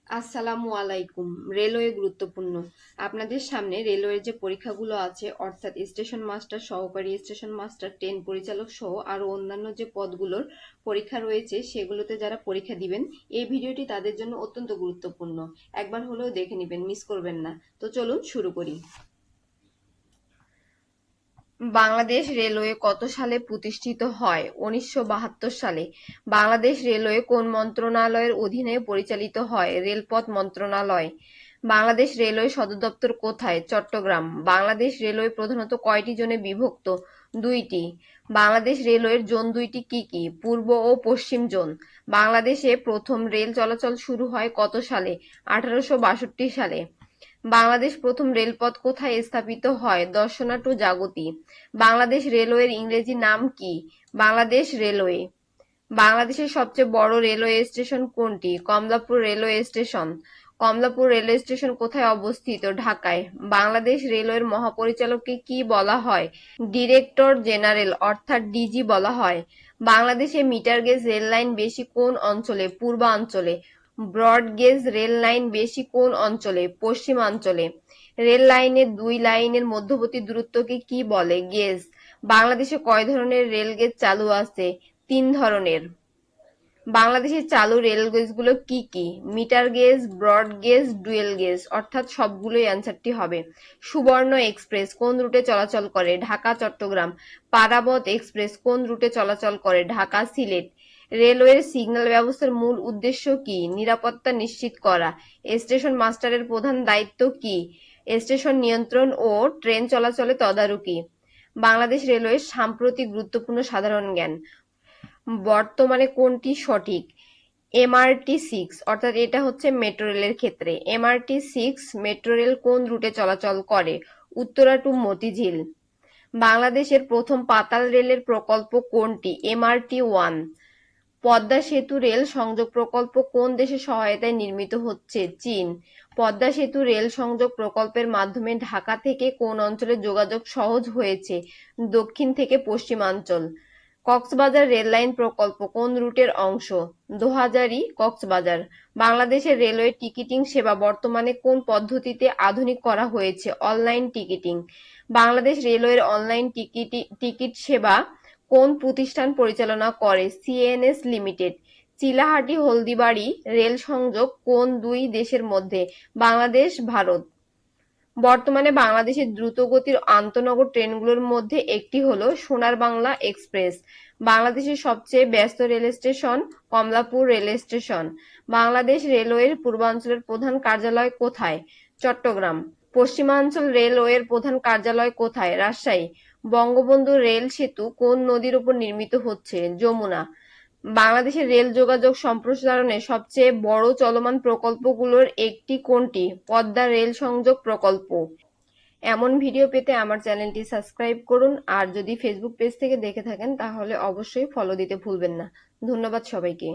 আসসালামু আলাইকুম। রেলওয়ে গুরুত্বপূর্ণ। আপনাদের সামনে রেলওয়ের যে পরীক্ষাগুলো আছে, অর্থাৎ স্টেশন মাস্টার, সহকারী স্টেশন মাস্টার, ট্রেন পরিচালক সহ আরো অন্যান্য যে পদগুলোর পরীক্ষা রয়েছে, সেগুলোতে যারা পরীক্ষা দিবেন, এই ভিডিওটি তাদের জন্য অত্যন্ত গুরুত্বপূর্ণ। একবার হলেও দেখে নেবেন, মিস করবেন না। তো চলুন শুরু করি। বাংলাদেশ রেলওয়ে কত সালে প্রতিষ্ঠিত হয়? 1972 সালে। বাংলাদেশ রেলওয়ে কোন মন্ত্রণালয়ের অধীনে পরিচালিত হয়? রেলপথ মন্ত্রণালয়। বাংলাদেশ রেলওয়ে সদর দপ্তর কোথায়? চট্টগ্রাম। বাংলাদেশ রেলওয়ে প্রধানত কয়টি জোনে বিভক্ত? দুইটি। বাংলাদেশ রেলওয়ের জোন দুইটি কি কি? পূর্ব ও পশ্চিম জোন। বাংলাদেশে প্রথম রেল চলাচল শুরু হয় কত সালে? 1862 সালে। বাংলাদেশ প্রথম রেলপথ কোথায় স্থাপিত হয়? দর্শনা টু জাগতি। বাংলাদেশ রেলওয়ের ইংরেজি নাম কি? বাংলাদেশ রেলওয়ে। বাংলাদেশের সবচেয়ে বড় রেলওয়ে স্টেশন কোনটি? Kamalapur railway station. Kamalapur railway station কোথায় অবস্থিত? ঢাকায়। বাংলাদেশ রেলওয়ের মহাপরিচালককে কি বলা হয়? ডিরেক্টর জেনারেল অর্থাৎ ডিজি বলা হয়। বাংলাদেশে মিটার গেজ রেল লাইন বেশি কোন অঞ্চলে? পূর্বাঞ্চলে। ব্রড গেজ রেল লাইন বেশি কোন অঞ্চলে? পশ্চিমাঞ্চলে। রেল লাইনের দুই লাইনের মধ্যবর্তী দূরত্বকে কি বলে? গেজ। বাংলাদেশে কয় ধরনের রেল গেজ চালু আছে? 3 ধরনের। বাংলাদেশের চালু রেল গেজগুলো কি কি? Metre gauge, broad gauge, dual gauge, অর্থাৎ সবগুলোই অ্যান্সারটি হবে। সুবর্ণ এক্সপ্রেস কোন রুটে চলাচল করে? ঢাকা চট্টগ্রাম। পারাবত এক্সপ্রেস কোন রুটে চলাচল করে? ঢাকা সিলেট। রেলওয়ের সিগন্যাল ব্যবস্থার মূল উদ্দেশ্য কি? নিরাপত্তা নিশ্চিত করা। স্টেশন মাস্টারের প্রধান দায়িত্ব কি? স্টেশন নিয়ন্ত্রণ ও ট্রেন চলাচলে তদারকি। বাংলাদেশ রেলওয়ের সাম্প্রতিক গুরুত্বপূর্ণ সাধারণ জ্ঞান। বর্তমানে কোনটি সঠিক? MRT-6, অর্থাৎ এটা হচ্ছে মেট্রো রেলের ক্ষেত্রে। MRT-6 মেট্রো রেল কোন রুটে চলাচল করে? উত্তরা টু মতিঝিল। বাংলাদেশের প্রথম পাতাল রেলের প্রকল্প কোনটি? MRT-1। পদ্মা সেতু রেল সংযোগ প্রকল্প কোন দেশের সহায়তায় নির্মিত হচ্ছে? চীন। পদ্মা সেতু রেল সংযোগ প্রকল্পের মাধ্যমে ঢাকা থেকে কোন অঞ্চলে যোগাযোগ সহজ হয়েছে? দক্ষিণ থেকে পশ্চিমাঞ্চল। কক্সবাজার রেললাইন প্রকল্প কোন রুটের অংশ? দোহাজারী কক্সবাজার। বাংলাদেশের রেলওয়ে টিকিটিং সেবা বর্তমানে কোন পদ্ধতিতে আধুনিক করা হয়েছে? Online ticketing. বাংলাদেশ রেলওয়ের অনলাইন টিকিট সেবা কোন প্রতিষ্ঠান পরিচালনা করে? CNS limited. Chilahati Haldibari rail সংযোগ কোন দুই দেশের মধ্যে? বাংলাদেশ ভারত। বর্তমানে বাংলাদেশের দ্রুতগতির আন্তঃনগর ট্রেনগুলোর মধ্যে একটি হলো সোনার বাংলা এক্সপ্রেস। বাংলাদেশের সবচেয়ে ব্যস্ত rail station Kamalapur rail station. Bangladesh রেলওয়ের পূর্বাঞ্চলের প্রধান কার্যালয় কোথায়? চট্টগ্রাম। পশ্চিমাঞ্চল রেলওয়ের প্রধান কার্যালয় কোথায়? রাজশাহী। বঙ্গবন্ধু রেল সেতু কোন নদীর উপর নির্মিত হচ্ছে? যমুনা। বাংলাদেশের রেল যোগাযোগ সম্প্রসারণে সবচেয়ে বড় চলমান প্রকল্পগুলোর একটি কোনটি? পদ্মা রেল সংযোগ প্রকল্প। এমন ভিডিও পেতে আমার চ্যানেলটি সাবস্ক্রাইব করুন, আর যদি ফেসবুক পেজ থেকে দেখে থাকেন তাহলে অবশ্যই ফলো দিতে ভুলবেন না। ধন্যবাদ সবাইকে।